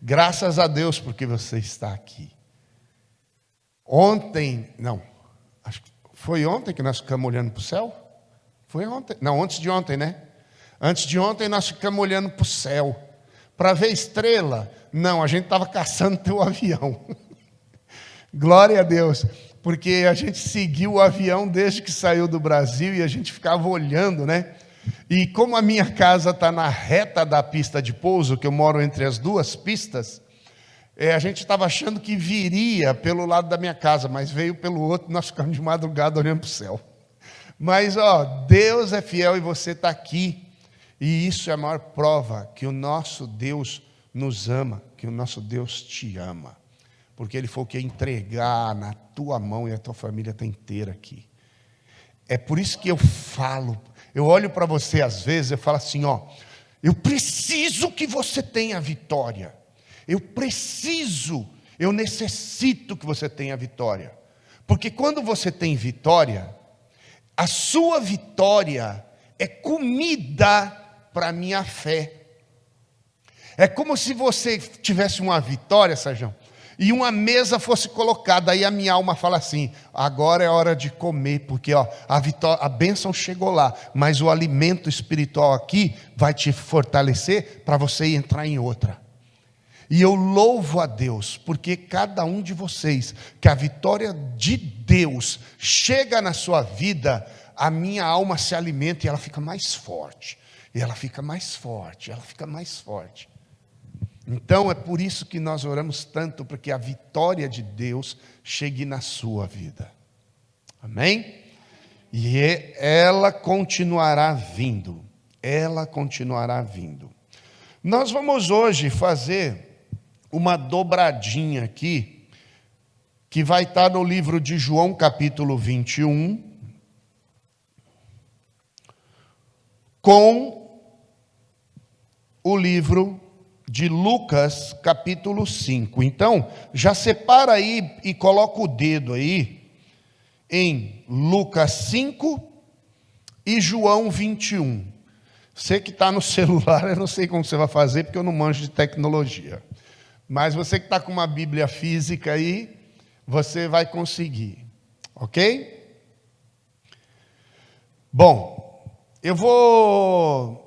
Graças a Deus porque você está aqui. Ontem, não, acho que foi ontem que nós ficamos olhando para o céu? Foi ontem, não, antes de ontem, né? Antes de ontem nós ficamos olhando para o céu, para ver estrela. Não, a gente estava caçando teu avião. Glória a Deus, porque a gente seguiu o avião desde que saiu do Brasil e a gente ficava olhando, né? E como a minha casa está na reta da pista de pouso, que eu moro entre as duas pistas, a gente estava achando que viria pelo lado da minha casa, mas veio pelo outro, nós ficamos de madrugada olhando para o céu. Mas, Deus é fiel e você está aqui. E isso é a maior prova que o nosso Deus nos ama, que o nosso Deus te ama. Porque Ele foi o que ia entregar na tua mão e a tua família está inteira aqui. É por isso que eu falo, eu olho para você às vezes, eu falo assim, eu preciso que você tenha vitória. Eu necessito que você tenha vitória. Porque quando você tem vitória, a sua vitória é comida para a minha fé. É como se você tivesse uma vitória, Sérgio, e uma mesa fosse colocada, aí a minha alma fala assim, agora é hora de comer, porque a bênção chegou lá, mas o alimento espiritual aqui vai te fortalecer para você entrar em outra. E eu louvo a Deus, porque cada um de vocês, que a vitória de Deus chega na sua vida, a minha alma se alimenta e ela fica mais forte, e ela fica mais forte, ela fica mais forte. Então é por isso que nós oramos tanto, para que a vitória de Deus chegue na sua vida. Amém? E ela continuará vindo. Ela continuará vindo. Nós vamos hoje fazer uma dobradinha aqui, que vai estar no livro de João, capítulo 21, com o livro de Lucas, capítulo 5. Então, já separa aí e coloca o dedo aí em Lucas 5 e João 21. Você que está no celular, eu não sei como você vai fazer, porque eu não manjo de tecnologia. Mas você que está com uma Bíblia física aí, você vai conseguir. Ok? Bom, eu vou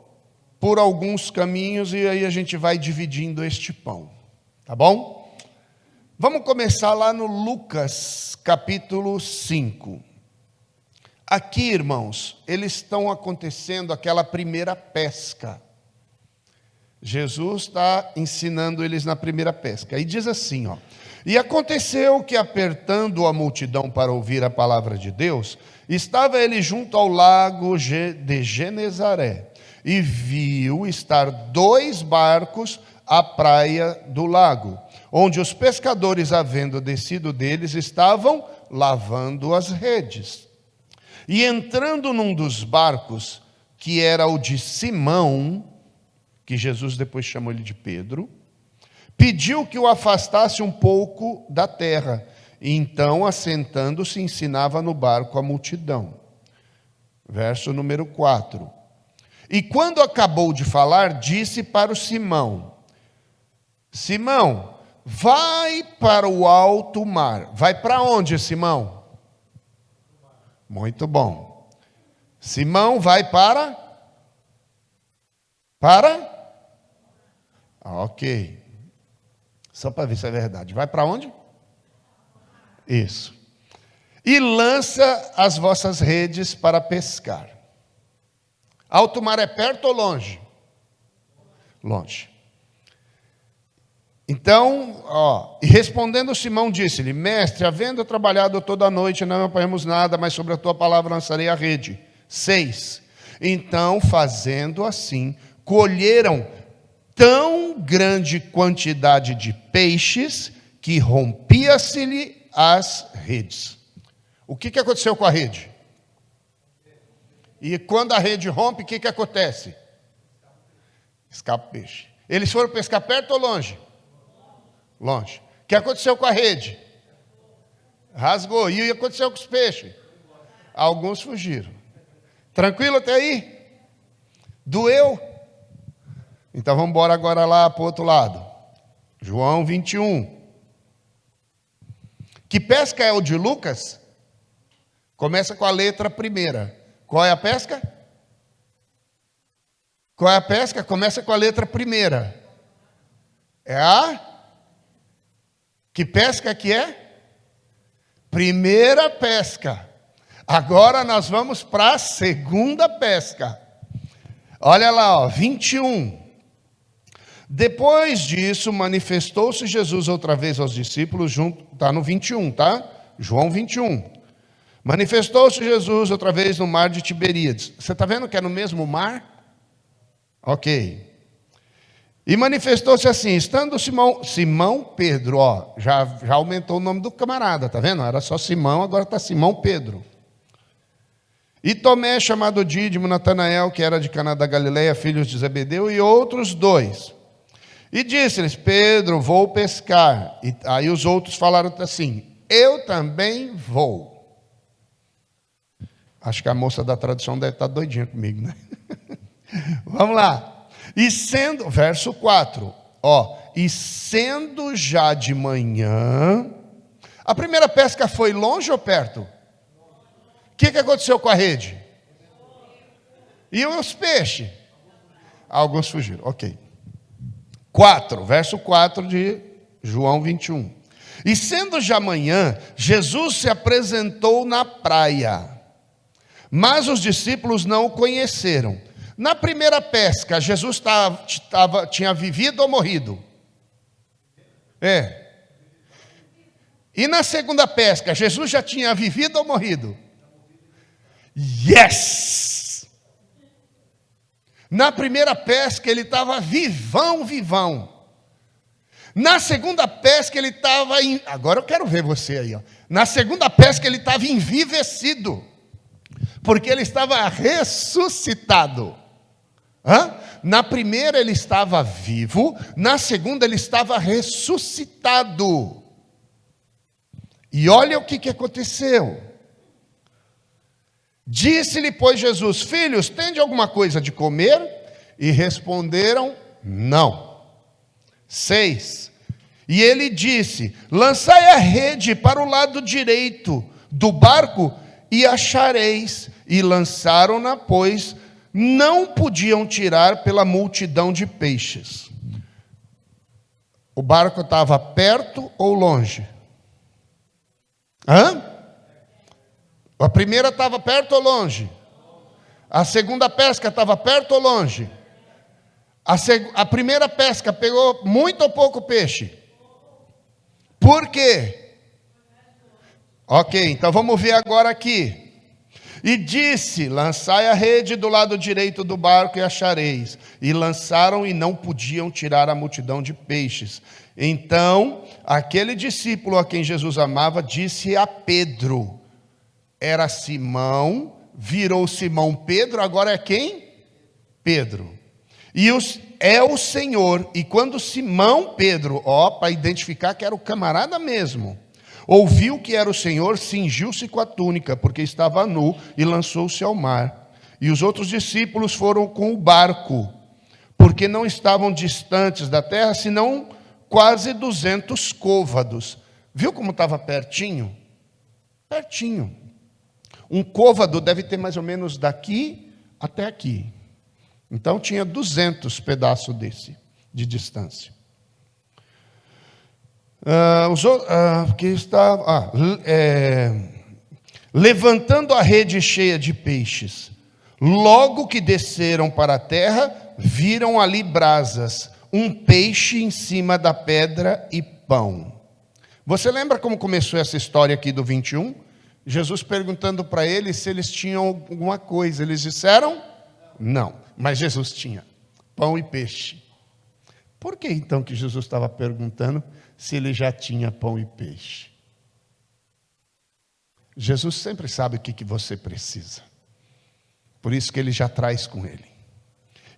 por alguns caminhos e aí a gente vai dividindo este pão, tá bom? Vamos começar lá no Lucas capítulo 5. Aqui, irmãos, eles estão acontecendo aquela primeira pesca. Jesus está ensinando eles na primeira pesca. E diz assim, e aconteceu que, apertando a multidão para ouvir a palavra de Deus, estava ele junto ao lago de Genezaré, e viu estar 2 barcos à praia do lago, onde os pescadores, havendo descido deles, estavam lavando as redes. E entrando num dos barcos, que era o de Simão, que Jesus depois chamou ele de Pedro, pediu que o afastasse um pouco da terra. E então, assentando-se, ensinava no barco a multidão. Verso número 4. E quando acabou de falar, disse para o Simão, Simão, vai para o alto mar. Vai para onde, Simão? Muito bom. Simão vai para? Ok. Só para ver se é verdade. Vai para onde? Isso. E lança as vossas redes para pescar. Alto mar é perto ou longe? Longe. Então, e respondendo Simão, disse-lhe, mestre, havendo trabalhado toda a noite, não apanhamos nada, mas sobre a tua palavra lançarei a rede. 6. Então, fazendo assim, colheram tão grande quantidade de peixes, que rompia-se-lhe as redes. O que aconteceu com a rede? E quando a rede rompe, o que acontece? Escapa o peixe. Eles foram pescar perto ou longe? Longe. O que aconteceu com a rede? Rasgou. E o que aconteceu com os peixes? Alguns fugiram. Tranquilo até aí? Doeu? Então vamos embora agora lá para o outro lado. João 21. Que pesca é o de Lucas? Começa com a letra primeira. Qual é a pesca? Qual é a pesca? Começa com a letra primeira. É a? Que pesca que é? Primeira pesca. Agora nós vamos para a segunda pesca. Olha lá, ó, 21. Depois disso, manifestou-se Jesus outra vez aos discípulos, está no 21, tá? João 21. Manifestou-se Jesus outra vez no mar de Tiberíades. Você está vendo que é no mesmo mar? Ok. E manifestou-se assim, estando Simão Pedro, ó, já aumentou o nome do camarada, tá vendo? Era só Simão, agora está Simão Pedro. E Tomé, chamado Dídimo, Natanael, que era de Caná da Galileia, filhos de Zebedeu, e outros dois. E disse-lhes, Pedro, vou pescar. E aí os outros falaram assim, eu também vou. Acho que a moça da tradução deve estar doidinha comigo, né? Vamos lá. E sendo, verso 4, ó, e sendo já de manhã, a primeira pesca foi longe ou perto? O que aconteceu com a rede? E os peixes? Alguns fugiram, ok. 4, verso 4 de João 21. E sendo já manhã, Jesus se apresentou na praia, mas os discípulos não o conheceram. Na primeira pesca, Jesus tinha vivido ou morrido? É. E na segunda pesca, Jesus já tinha vivido ou morrido? Yes! Na primeira pesca ele estava vivão. Na segunda pesca ele estava... Agora eu quero ver você aí. Ó. Na segunda pesca ele estava envivecido. Porque ele estava ressuscitado. Na primeira ele estava vivo. Na segunda ele estava ressuscitado. E olha o que aconteceu. Disse-lhe, pois, Jesus, filhos, tende alguma coisa de comer? E responderam, não. 6. E ele disse, lançai a rede para o lado direito do barco e achareis. E lançaram-na, pois não podiam tirar pela multidão de peixes. O barco estava perto ou longe? A primeira estava perto ou longe? A segunda pesca estava perto ou longe? A primeira pesca pegou muito ou pouco peixe? Por quê? Ok, então vamos ver agora aqui. E disse, lançai a rede do lado direito do barco e achareis. E lançaram e não podiam tirar a multidão de peixes. Então, aquele discípulo a quem Jesus amava, disse a Pedro... Era Simão, virou Simão Pedro, agora é quem? Pedro. E é o Senhor. E quando Simão Pedro, para identificar que era o camarada mesmo, ouviu que era o Senhor, cingiu-se com a túnica, porque estava nu, e lançou-se ao mar. E os outros discípulos foram com o barco, porque não estavam distantes da terra, senão quase 200 côvados. Viu como estava pertinho? Pertinho. Um côvado deve ter mais ou menos daqui até aqui. Então tinha 200 pedaços de distância. Levantando a rede cheia de peixes, logo que desceram para a terra, viram ali brasas, um peixe em cima da pedra e pão. Você lembra como começou essa história aqui do 21? Jesus perguntando para eles se eles tinham alguma coisa. Eles disseram, não. Mas Jesus tinha pão e peixe. Por que então que Jesus estava perguntando se ele já tinha pão e peixe? Jesus sempre sabe o que você precisa. Por isso que ele já traz com ele.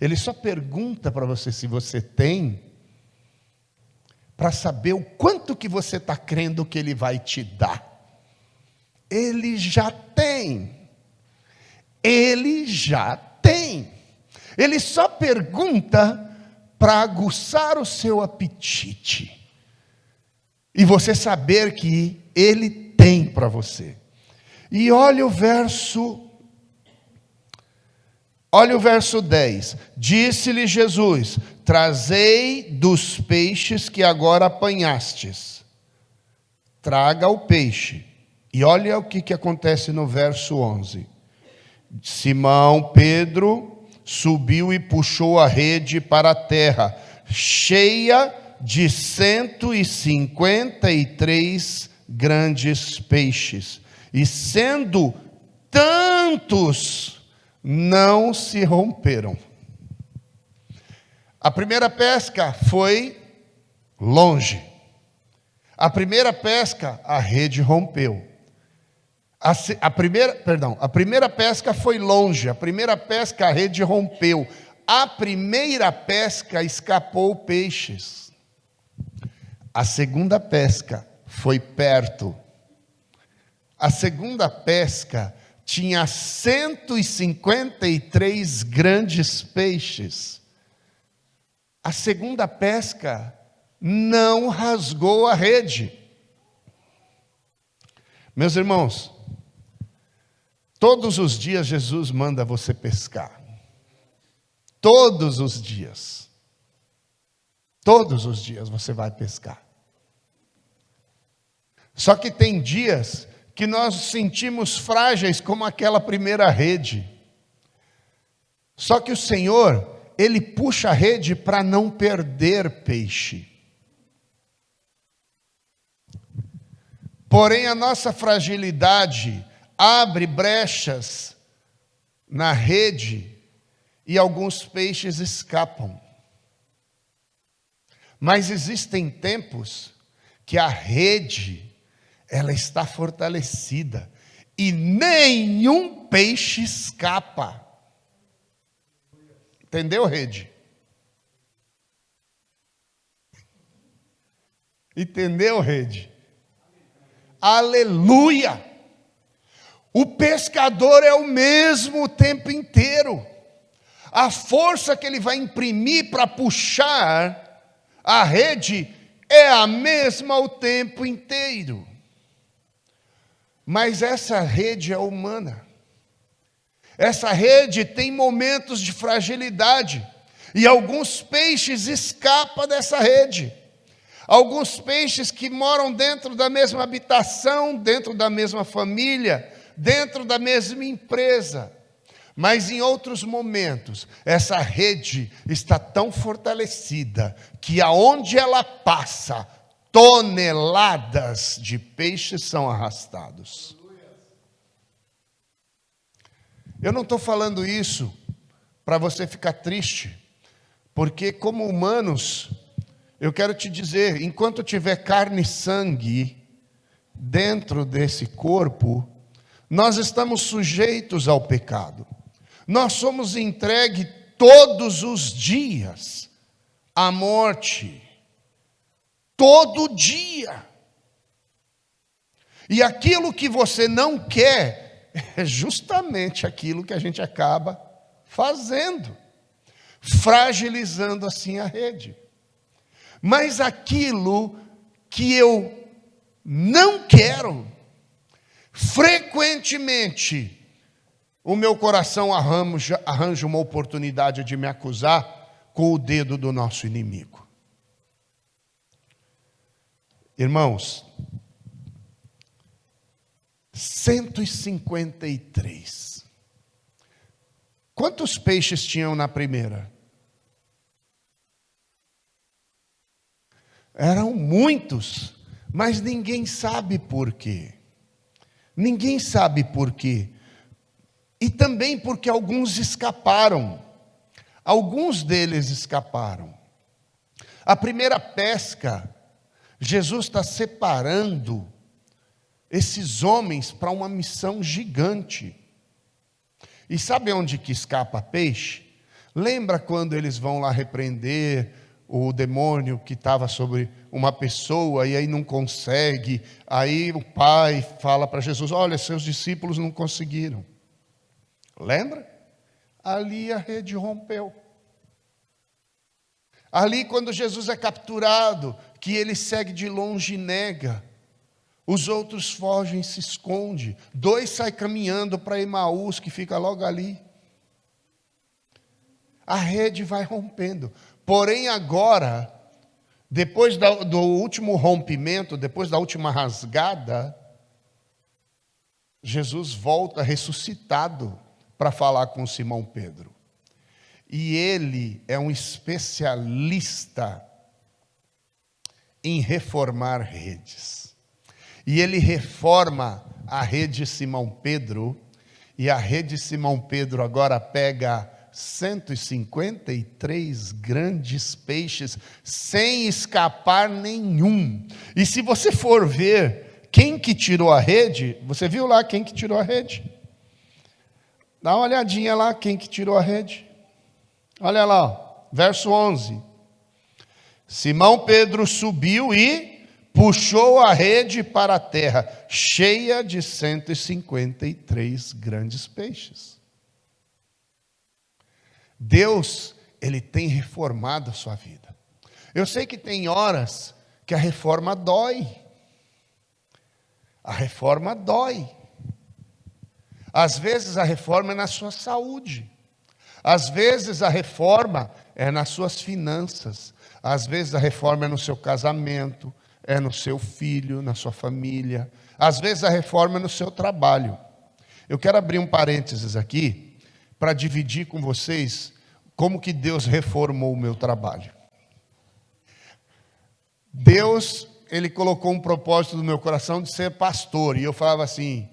Ele só pergunta para você se você tem, para saber o quanto que você está crendo que ele vai te dar. Ele já tem. Ele já tem. Ele só pergunta para aguçar o seu apetite. E você saber que Ele tem para você. E olha o verso 10. Disse-lhe Jesus: trazei dos peixes que agora apanhastes. Traga o peixe. E olha o que acontece no verso 11. Simão Pedro subiu e puxou a rede para a terra, cheia de 153 grandes peixes. E sendo tantos, não se romperam. A primeira pesca foi longe. A primeira pesca, a rede rompeu. A primeira pesca foi longe. A primeira pesca, a rede rompeu. A primeira pesca escapou peixes. A segunda pesca foi perto. A segunda pesca tinha 153 grandes peixes. A segunda pesca não rasgou a rede. Meus irmãos, todos os dias Jesus manda você pescar. Todos os dias. Todos os dias você vai pescar. Só que tem dias que nós nos sentimos frágeis como aquela primeira rede. Só que o Senhor, Ele puxa a rede para não perder peixe. Porém, a nossa fragilidade abre brechas na rede e alguns peixes escapam. Mas existem tempos que a rede, ela está fortalecida e nenhum peixe escapa. Entendeu, rede? Entendeu, rede? Aleluia! O pescador é o mesmo o tempo inteiro. A força que ele vai imprimir para puxar a rede é a mesma o tempo inteiro. Mas essa rede é humana. Essa rede tem momentos de fragilidade. E alguns peixes escapam dessa rede. Alguns peixes que moram dentro da mesma habitação, dentro da mesma família, dentro da mesma empresa. Mas em outros momentos, essa rede está tão fortalecida que aonde ela passa, toneladas de peixes são arrastados. Eu não estou falando isso para você ficar triste, porque como humanos, eu quero te dizer, enquanto tiver carne e sangue dentro desse corpo, nós estamos sujeitos ao pecado. Nós somos entregues todos os dias à morte. Todo dia. E aquilo que você não quer é justamente aquilo que a gente acaba fazendo, fragilizando assim a rede. Mas aquilo que eu não quero, frequentemente, o meu coração arranja uma oportunidade de me acusar com o dedo do nosso inimigo. Irmãos, 153. Quantos peixes tinham na primeira? Eram muitos, mas ninguém sabe por quê. Ninguém sabe por quê. E também porque alguns escaparam. Alguns deles escaparam. A primeira pesca, Jesus está separando esses homens para uma missão gigante. E sabe onde que escapa peixe? Lembra quando eles vão lá repreender o demônio que estava sobre uma pessoa e aí não consegue? Aí o pai fala para Jesus: olha, seus discípulos não conseguiram. Lembra? Ali a rede rompeu. Ali, quando Jesus é capturado, que ele segue de longe e nega. Os outros fogem e se escondem. 2 saem caminhando para Emaús, que fica logo ali. A rede vai rompendo. Porém, agora, depois do último rompimento, depois da última rasgada, Jesus volta ressuscitado para falar com Simão Pedro. E ele é um especialista em reformar redes. E ele reforma a rede Simão Pedro, e a rede Simão Pedro agora pega 153 grandes peixes, sem escapar nenhum. E se você for ver quem que tirou a rede, você viu lá quem que tirou a rede? Dá uma olhadinha lá quem que tirou a rede. Olha lá, ó, verso 11. Simão Pedro subiu e puxou a rede para a terra, cheia de 153 grandes peixes. Deus, Ele tem reformado a sua vida. Eu sei que tem horas que a reforma dói. A reforma dói. Às vezes a reforma é na sua saúde. Às vezes a reforma é nas suas finanças. Às vezes a reforma é no seu casamento, é no seu filho, na sua família. Às vezes a reforma é no seu trabalho. Eu quero abrir um parênteses aqui para dividir com vocês como que Deus reformou o meu trabalho. Deus, Ele colocou um propósito no meu coração de ser pastor. E eu falava assim,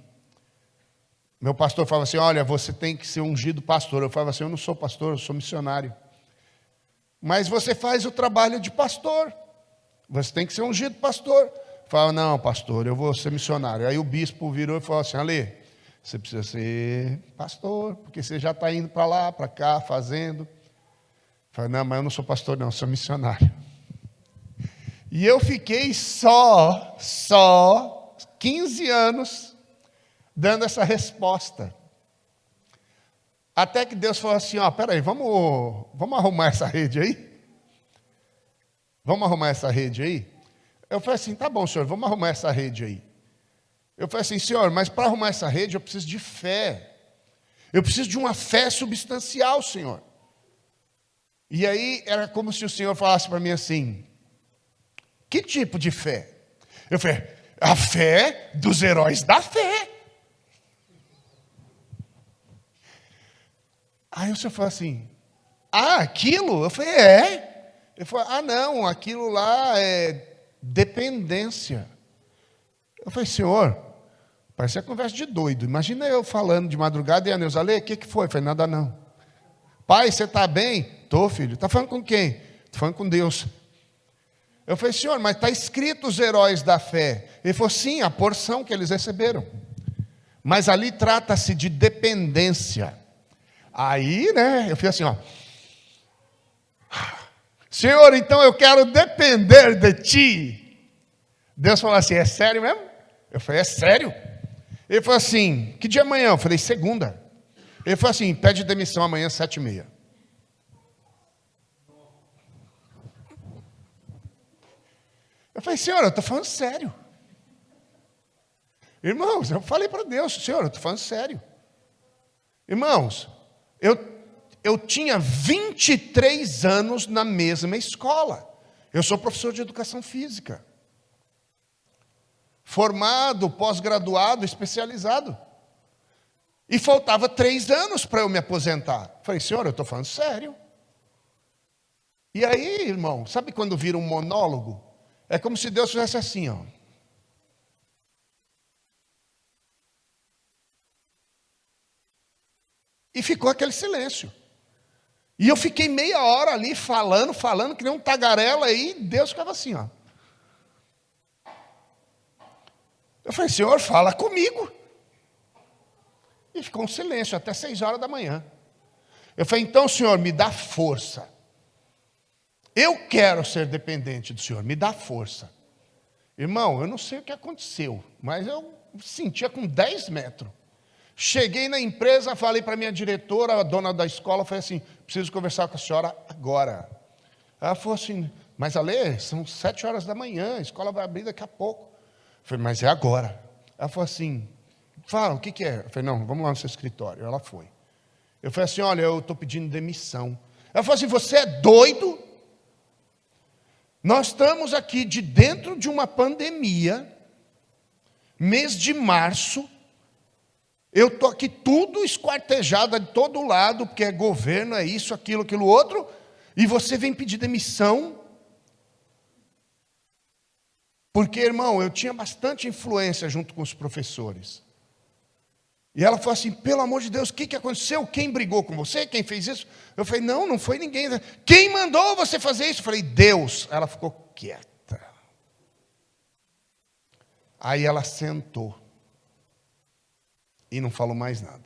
meu pastor falava assim, olha, você tem que ser ungido pastor. Eu falava assim, eu não sou pastor, eu sou missionário. Mas você faz o trabalho de pastor. Você tem que ser ungido pastor. Eu falava, não, pastor, eu vou ser missionário. Aí o bispo virou e falou assim, Ale, você precisa ser pastor, porque você já está indo para lá, para cá, fazendo. Eu falei, não, mas eu não sou pastor não, eu sou missionário. E eu fiquei só 15 anos dando essa resposta. Até que Deus falou assim, ó, peraí, vamos arrumar essa rede aí? Vamos arrumar essa rede aí? Eu falei assim, tá bom, senhor, vamos arrumar essa rede aí. Eu falei assim, senhor, mas para arrumar essa rede eu preciso de fé. Eu preciso de uma fé substancial, senhor. E aí era como se o senhor falasse para mim assim, que tipo de fé? Eu falei, a fé dos heróis da fé. Aí o senhor falou assim, aquilo? Eu falei, é. Ele falou, não, aquilo lá é dependência. Eu falei, senhor, parece a conversa de doido. Imagina eu falando de madrugada e a Neuza, Ale, o que foi? Eu falei, nada não. Pai, você está bem? Estou, filho. Está falando com quem? Estou falando com Deus. Eu falei, senhor, mas está escrito os heróis da fé. Ele falou, sim, a porção que eles receberam. Mas ali trata-se de dependência. Aí, né, eu fiz assim, ó. Senhor, então eu quero depender de ti. Deus falou assim, é sério mesmo? Eu falei, é sério? Ele falou assim, que dia é amanhã? Eu falei, segunda. Ele falou assim, pede demissão amanhã, 7h30. Eu falei, senhor, eu estou falando sério. Irmãos, eu falei para Deus, senhor, eu estou falando sério. Irmãos, eu tinha 23 anos na mesma escola. Eu sou professor de educação física. Formado, pós-graduado, especializado. E faltava 3 anos para eu me aposentar. Falei, senhor, eu estou falando sério. E aí, irmão, sabe quando vira um monólogo? É como se Deus fizesse assim, ó. E ficou aquele silêncio. E eu fiquei meia hora ali falando, que nem um tagarela, e Deus ficava assim, ó. Eu falei, senhor, fala comigo. E ficou um silêncio até 6h da manhã. Eu falei, então, senhor, me dá força. Eu quero ser dependente do senhor, me dá força. Irmão, eu não sei o que aconteceu, mas eu sentia com 10 metros. Cheguei na empresa, falei para a minha diretora, a dona da escola, falei assim, preciso conversar com a senhora agora. Ela falou assim, mas Ale, são 7 horas da manhã, a escola vai abrir daqui a pouco. Eu falei, mas é agora. Ela falou assim, fala, o que é? Eu falei, não, vamos lá no seu escritório. Ela foi. Eu falei assim, olha, eu estou pedindo demissão. Ela falou assim, você é doido? Nós estamos aqui de dentro de uma pandemia, mês de março, eu estou aqui tudo esquartejado de todo lado, porque é governo, é isso, aquilo outro, e você vem pedir demissão? Porque, irmão, eu tinha bastante influência junto com os professores. E ela falou assim, pelo amor de Deus, o que aconteceu? Quem brigou com você? Quem fez isso? Eu falei, não foi ninguém. Quem mandou você fazer isso? Eu falei, Deus. Ela ficou quieta. Aí ela sentou. E não falou mais nada.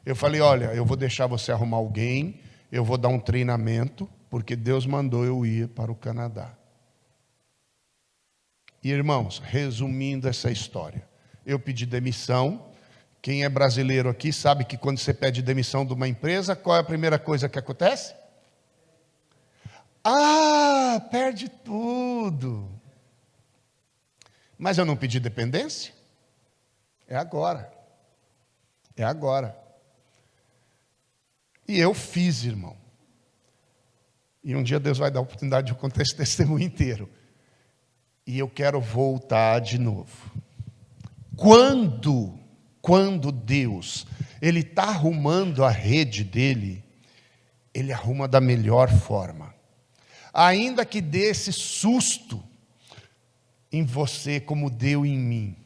Eu falei, olha, eu vou deixar você arrumar alguém, eu vou dar um treinamento, porque Deus mandou eu ir para o Canadá. E, irmãos, resumindo essa história, eu pedi demissão. Quem é brasileiro aqui sabe que quando você pede demissão de uma empresa, qual é a primeira coisa que acontece? Perde tudo. Mas eu não pedi dependência? É agora. É agora. E eu fiz, irmão. E um dia Deus vai dar a oportunidade de eu contar esse testemunho inteiro. E eu quero voltar de novo. Quando Deus, Ele está arrumando a rede dEle, Ele arruma da melhor forma. Ainda que dê esse susto em você, como deu em mim.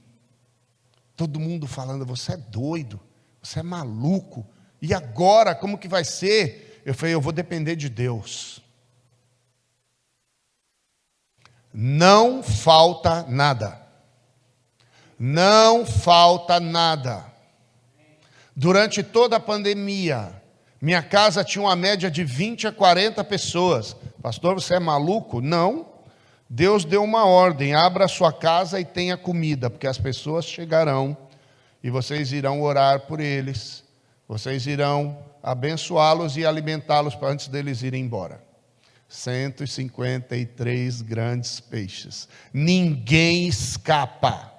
Todo mundo falando, você é doido, você é maluco. E agora, como que vai ser? Eu falei, eu vou depender de Deus. Não falta nada. Não falta nada. Durante toda a pandemia, minha casa tinha uma média de 20 a 40 pessoas. Pastor, você é maluco? Não. Deus deu uma ordem, abra a sua casa e tenha comida, porque as pessoas chegarão e vocês irão orar por eles. Vocês irão abençoá-los e alimentá-los antes deles irem embora. 153 grandes peixes. Ninguém escapa.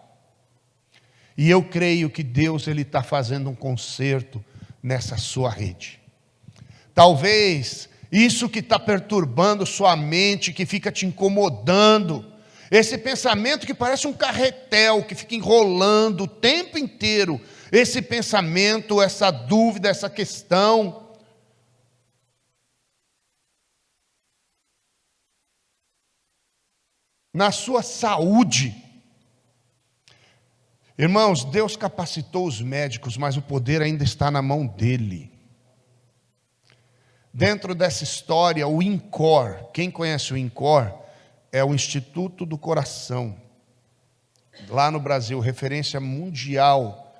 E eu creio que Deus está fazendo um conserto nessa sua rede. Talvez isso que está perturbando sua mente, que fica te incomodando, esse pensamento que parece um carretel, que fica enrolando o tempo inteiro, esse pensamento, essa dúvida, essa questão, na sua saúde. Irmãos, Deus capacitou os médicos, mas o poder ainda está na mão dEle. Dentro dessa história, o INCOR, quem conhece o INCOR, é o Instituto do Coração. Lá no Brasil, referência mundial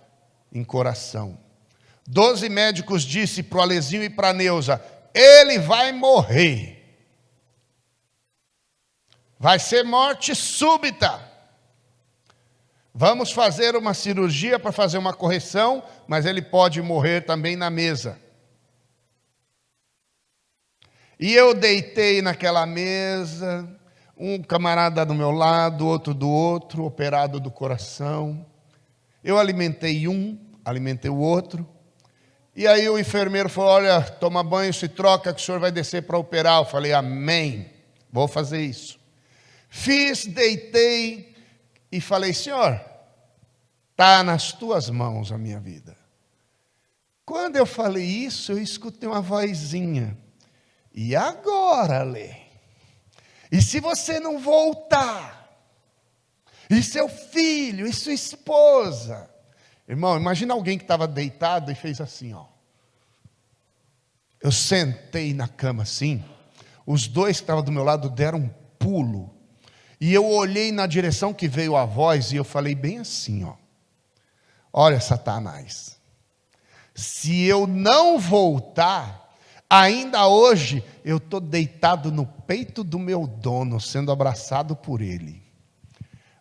em coração. 12 médicos disse para o Alezinho e para a Neuza, ele vai morrer. Vai ser morte súbita. Vamos fazer uma cirurgia para fazer uma correção, mas ele pode morrer também na mesa. E eu deitei naquela mesa, um camarada do meu lado, outro do outro, operado do coração. Eu alimentei um, alimentei o outro. E aí o enfermeiro falou, olha, toma banho, se troca que o senhor vai descer para operar. Eu falei, amém, vou fazer isso. Fiz, deitei e falei, senhor, está nas tuas mãos a minha vida. Quando eu falei isso, eu escutei uma vozinha. E agora, Lê? E se você não voltar? E seu filho, e sua esposa? Irmão, imagina alguém que estava deitado e fez assim, ó. Eu sentei na cama assim, os dois que estavam do meu lado deram um pulo. E eu olhei na direção que veio a voz e eu falei bem assim, ó. Olha, Satanás, se eu não voltar, ainda hoje eu estou deitado no peito do meu dono, sendo abraçado por ele.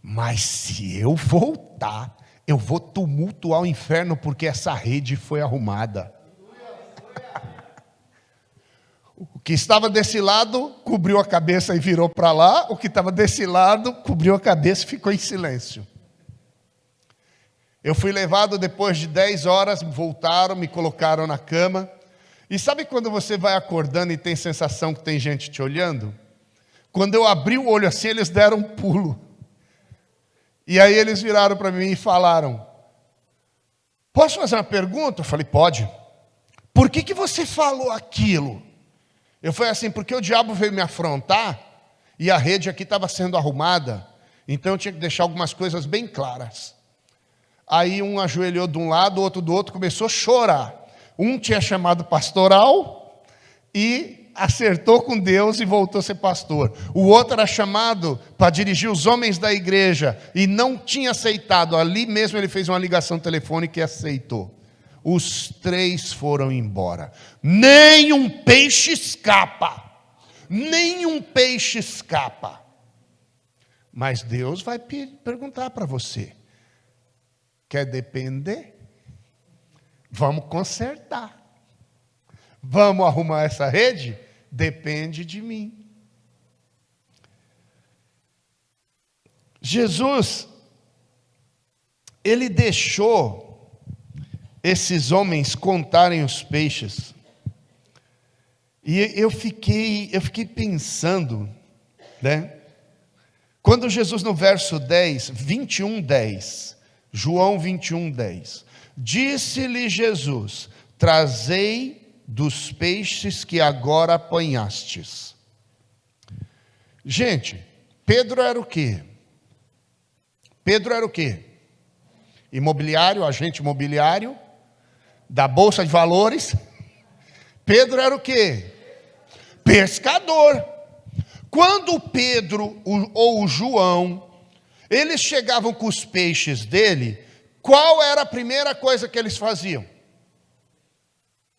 Mas se eu voltar, eu vou tumultuar o inferno, porque essa rede foi arrumada. O que estava desse lado cobriu a cabeça e virou para lá, o que estava desse lado cobriu a cabeça e ficou em silêncio. Eu fui levado depois de 10 horas, voltaram, me colocaram na cama. E sabe quando você vai acordando e tem sensação que tem gente te olhando? Quando eu abri o olho assim, eles deram um pulo. E aí eles viraram para mim e falaram: posso fazer uma pergunta? Eu falei: pode. Por que você falou aquilo? Eu falei assim: porque o diabo veio me afrontar e a rede aqui estava sendo arrumada, então eu tinha que deixar algumas coisas bem claras. Aí um ajoelhou de um lado, o outro do outro, começou a chorar. Um tinha chamado pastoral e acertou com Deus e voltou a ser pastor. O outro era chamado para dirigir os homens da igreja e não tinha aceitado. Ali mesmo ele fez uma ligação telefônica e aceitou. Os 3 foram embora. Nem um peixe escapa. Nem um peixe escapa. Mas Deus vai perguntar para você: quer depender? Vamos consertar. Vamos arrumar essa rede? Depende de mim. Jesus, ele deixou esses homens contarem os peixes. E eu fiquei pensando, né? Quando Jesus no verso 10, 21:10, João 21:10, disse-lhe Jesus: trazei dos peixes que agora apanhastes. Gente, Pedro era o quê? Pedro era o quê? Imobiliário, agente imobiliário, da Bolsa de Valores. Pedro era o quê? Pescador. Quando Pedro ou o João, eles chegavam com os peixes dele, qual era a primeira coisa que eles faziam?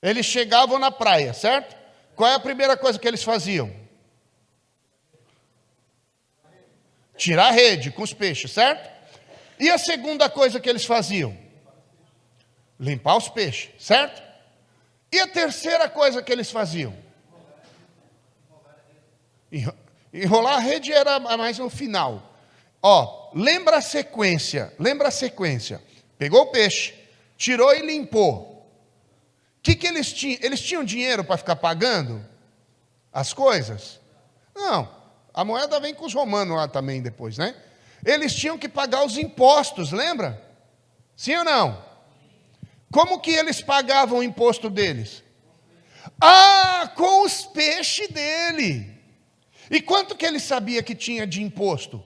Eles chegavam na praia, certo? Qual é a primeira coisa que eles faziam? Tirar a rede com os peixes, certo? E a segunda coisa que eles faziam? Limpar os peixes, certo? E a terceira coisa que eles faziam? Enrolar a rede era mais no final. Ó, lembra a sequência. Pegou o peixe, tirou e limpou. O que eles tinham? Eles tinham dinheiro para ficar pagando as coisas? Não. A moeda vem com os romanos lá também depois, né? Eles tinham que pagar os impostos, lembra? Sim ou não? Como que eles pagavam o imposto deles? Ah, com os peixes dele. E quanto que ele sabia que tinha de imposto?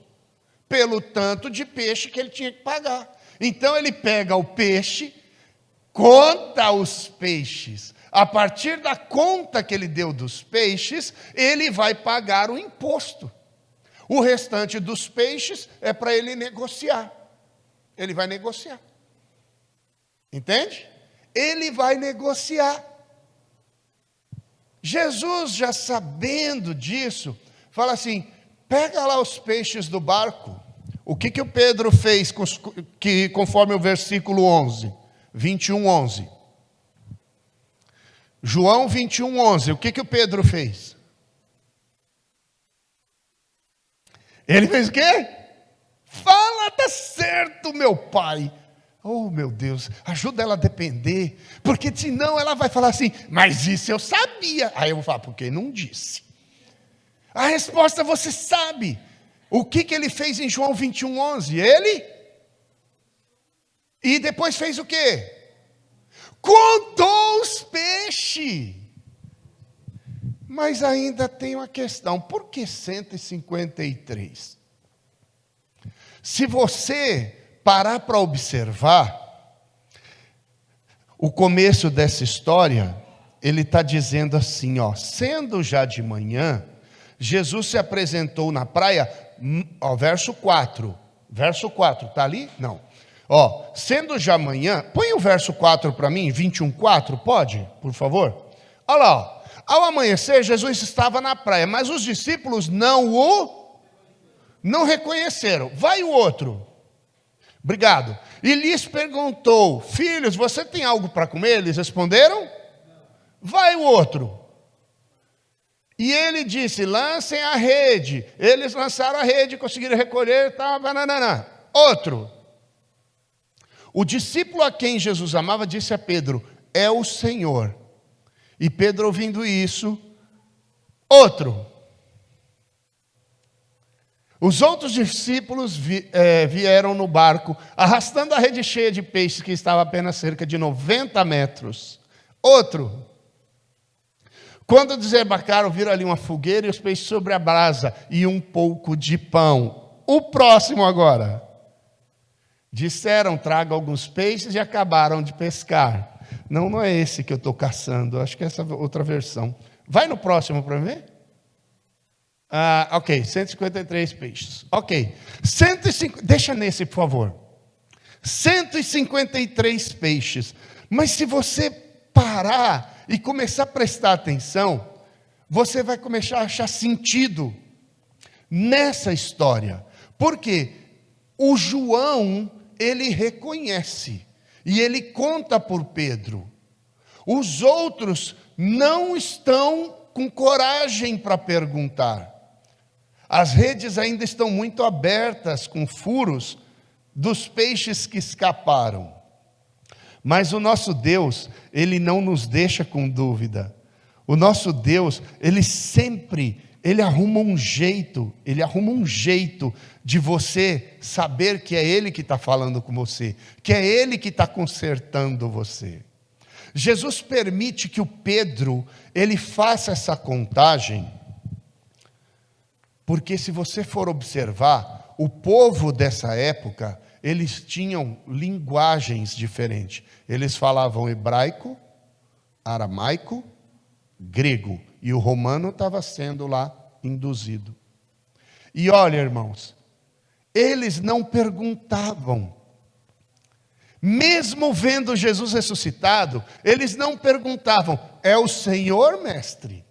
Pelo tanto de peixe que ele tinha que pagar. Então ele pega o peixe, conta os peixes. A partir da conta que ele deu dos peixes, ele vai pagar o imposto. O restante dos peixes é para ele negociar. Ele vai negociar. Entende? Ele vai negociar. Jesus, já sabendo disso, fala assim: pega lá os peixes do barco. O que o Pedro fez, conforme o versículo 11, 21:11? João 21:11, o que o Pedro fez? Ele fez o quê? Fala, tá certo, meu pai. Oh, meu Deus, ajuda ela a depender, porque senão ela vai falar assim: mas isso eu sabia. Aí eu vou falar: porque não disse? A resposta você sabe. O que ele fez em João 21:11? Ele? E depois fez o quê? Contou os peixes. Mas ainda tem uma questão: por que 153? Se você parar para observar o começo dessa história, ele está dizendo assim, ó: sendo já de manhã, Jesus se apresentou na praia, ó, verso 4, está ali? Não. Ó, sendo já manhã, põe o verso 4 para mim, 21:4, pode, por favor? Olha lá, ó. Ao amanhecer, Jesus estava na praia, mas os discípulos não reconheceram. Vai o outro. Obrigado. E lhes perguntou: filhos, você tem algo para comer? Eles responderam: vai o outro. E ele disse, lancem a rede. Eles lançaram a rede, conseguiram recolher, tal, bananana. Outro. O discípulo a quem Jesus amava disse a Pedro, é o Senhor. E Pedro, ouvindo isso, outro. Os outros discípulos vieram no barco, arrastando a rede cheia de peixes, que estava a apenas cerca de 90 metros. Outro. Quando desembarcaram, viram ali uma fogueira e os peixes sobre a brasa e um pouco de pão. O próximo agora. Disseram, traga alguns peixes e acabaram de pescar. Não é esse que eu estou caçando, acho que é essa outra versão. Vai no próximo para ver. Ok, 153 peixes. Ok, 150, deixa nesse, por favor. 153 peixes. Mas se você parar e começar a prestar atenção, você vai começar a achar sentido nessa história. Por quê? O João, ele reconhece e ele conta por Pedro. Os outros não estão com coragem para perguntar. As redes ainda estão muito abertas, com furos dos peixes que escaparam. Mas o nosso Deus, Ele não nos deixa com dúvida. O nosso Deus, Ele arruma um jeito de você saber que é Ele que está falando com você, que é Ele que está consertando você. Jesus permite que o Pedro, ele faça essa contagem, porque se você for observar, o povo dessa época, eles tinham linguagens diferentes. Eles falavam hebraico, aramaico, grego, e o romano estava sendo lá induzido. E olha, irmãos, eles não perguntavam. Mesmo vendo Jesus ressuscitado, eles não perguntavam, é o Senhor, mestre?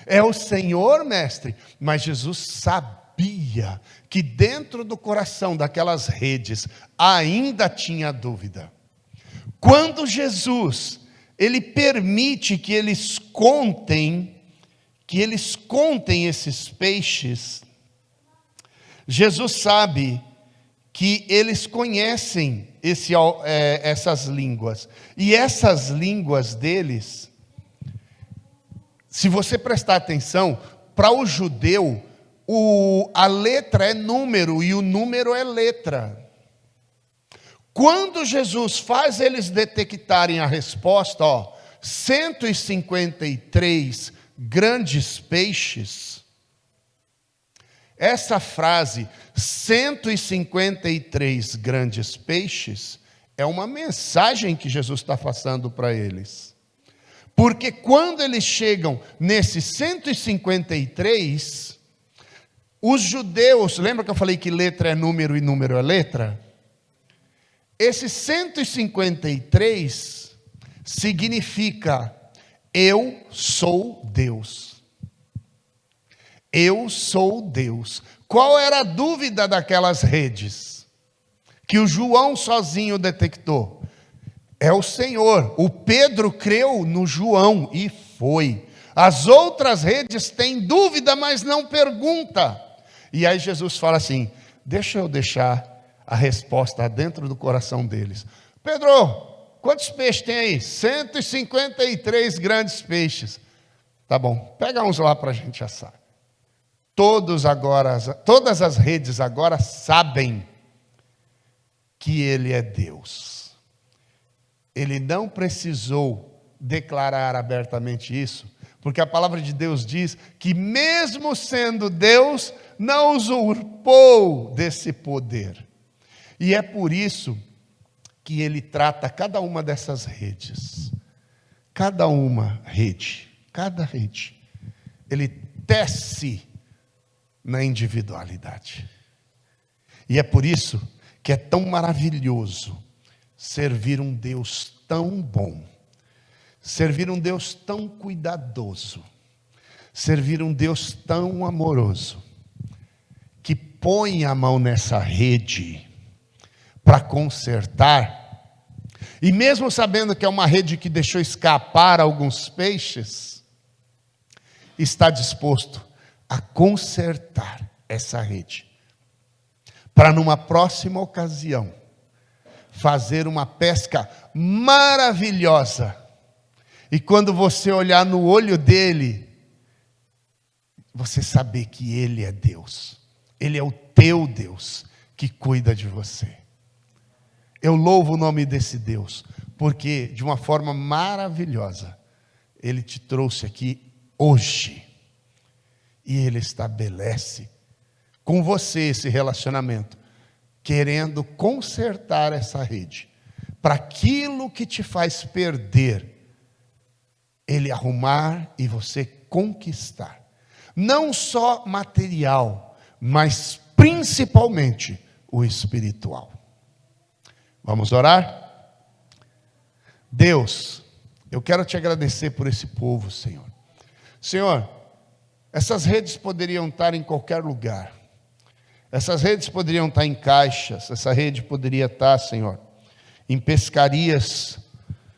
É o Senhor, mestre? Mas Jesus sabia que dentro do coração daquelas redes ainda tinha dúvida. Quando Jesus, ele permite que eles contem esses peixes, Jesus sabe que eles conhecem essas línguas. E essas línguas deles, se você prestar atenção, para o judeu, a letra é número e o número é letra. Quando Jesus faz eles detectarem a resposta, 153 grandes peixes, essa frase, 153 grandes peixes, é uma mensagem que Jesus está passando para eles. Porque quando eles chegam nesses 153, os judeus, lembra que eu falei que letra é número e número é letra? Esses 153 significa, eu sou Deus. Eu sou Deus. Qual era a dúvida daquelas redes? Que o João sozinho detectou. É o Senhor. O Pedro creu no João e foi. As outras redes têm dúvida, mas não pergunta. E aí Jesus fala assim, deixa eu deixar a resposta dentro do coração deles. Pedro, quantos peixes tem aí? 153 grandes peixes. Tá bom, pega uns lá para a gente assar. Todas as redes agora sabem que Ele é Deus. Ele não precisou declarar abertamente isso, porque a palavra de Deus diz que mesmo sendo Deus, não usurpou desse poder. E é por isso que Ele trata cada uma dessas redes. Cada rede, Ele tece na individualidade. E é por isso que é tão maravilhoso servir um Deus tão bom, servir um Deus tão cuidadoso, servir um Deus tão amoroso, que põe a mão nessa rede para consertar, e mesmo sabendo que é uma rede que deixou escapar alguns peixes, está disposto a consertar essa rede, para numa próxima ocasião, fazer uma pesca maravilhosa. E quando você olhar no olho dele, você saber que ele é Deus. Ele é o teu Deus que cuida de você. Eu louvo o nome desse Deus, porque de uma forma maravilhosa, ele te trouxe aqui hoje. E ele estabelece com você esse relacionamento, querendo consertar essa rede, para aquilo que te faz perder, ele arrumar e você conquistar. Não só material, mas principalmente o espiritual. Vamos orar? Deus, eu quero te agradecer por esse povo, Senhor. Senhor, essas redes poderiam estar em qualquer lugar. Essas redes poderiam estar em caixas. Essa rede poderia estar, Senhor, em pescarias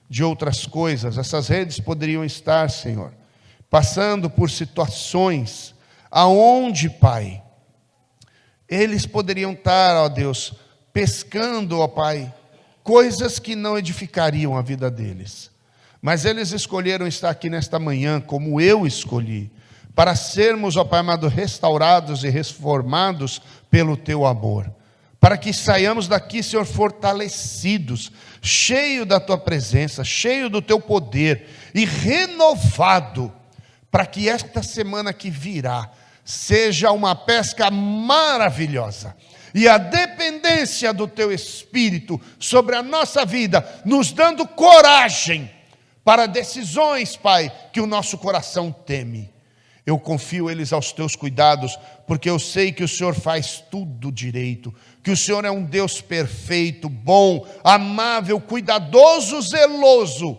de outras coisas. Essas redes poderiam estar, Senhor, passando por situações aonde, Pai, eles poderiam estar, ó Deus, pescando, ó Pai, coisas que não edificariam a vida deles. Mas eles escolheram estar aqui nesta manhã, como eu escolhi, para sermos, ó Pai amado, restaurados e reformados pelo Teu amor. Para que saiamos daqui, Senhor, fortalecidos, cheio da Tua presença, cheio do Teu poder e renovado, para que esta semana que virá seja uma pesca maravilhosa. E a dependência do Teu Espírito sobre a nossa vida, nos dando coragem para decisões, Pai, que o nosso coração teme. Eu confio eles aos Teus cuidados, porque eu sei que o Senhor faz tudo direito, que o Senhor é um Deus perfeito, bom, amável, cuidadoso, zeloso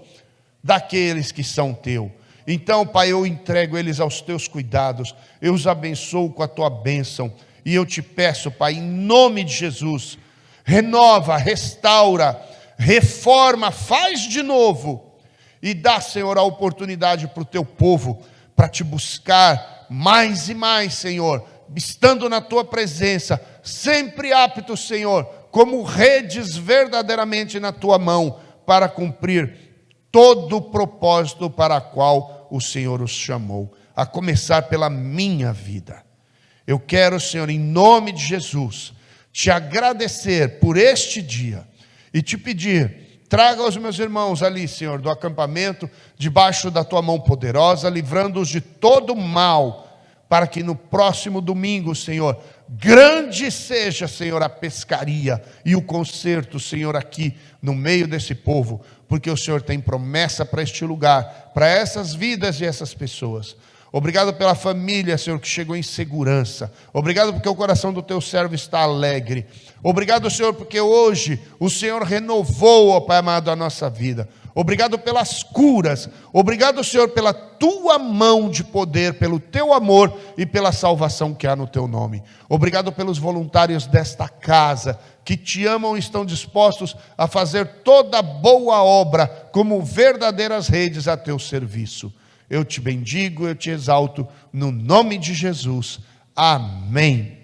daqueles que são Teu. Então, Pai, eu entrego eles aos Teus cuidados, eu os abençoo com a Tua bênção, e eu te peço, Pai, em nome de Jesus, renova, restaura, reforma, faz de novo, e dá, Senhor, a oportunidade para o Teu povo, para te buscar mais e mais, Senhor, estando na Tua presença, sempre apto, Senhor, como redes verdadeiramente na Tua mão, para cumprir todo o propósito para o qual o Senhor os chamou, a começar pela minha vida. Eu quero, Senhor, em nome de Jesus, te agradecer por este dia e te pedir, traga os meus irmãos ali, Senhor, do acampamento, debaixo da Tua mão poderosa, livrando-os de todo mal, para que no próximo domingo, Senhor, grande seja, Senhor, a pescaria e o concerto, Senhor, aqui no meio desse povo, porque o Senhor tem promessa para este lugar, para essas vidas e essas pessoas. Obrigado pela família, Senhor, que chegou em segurança. Obrigado porque o coração do Teu servo está alegre. Obrigado, Senhor, porque hoje o Senhor renovou, ó Pai amado, a nossa vida. Obrigado pelas curas. Obrigado, Senhor, pela Tua mão de poder, pelo Teu amor e pela salvação que há no Teu nome. Obrigado pelos voluntários desta casa, que Te amam e estão dispostos a fazer toda boa obra, como verdadeiras redes a Teu serviço. Eu te bendigo, eu te exalto, no nome de Jesus. Amém.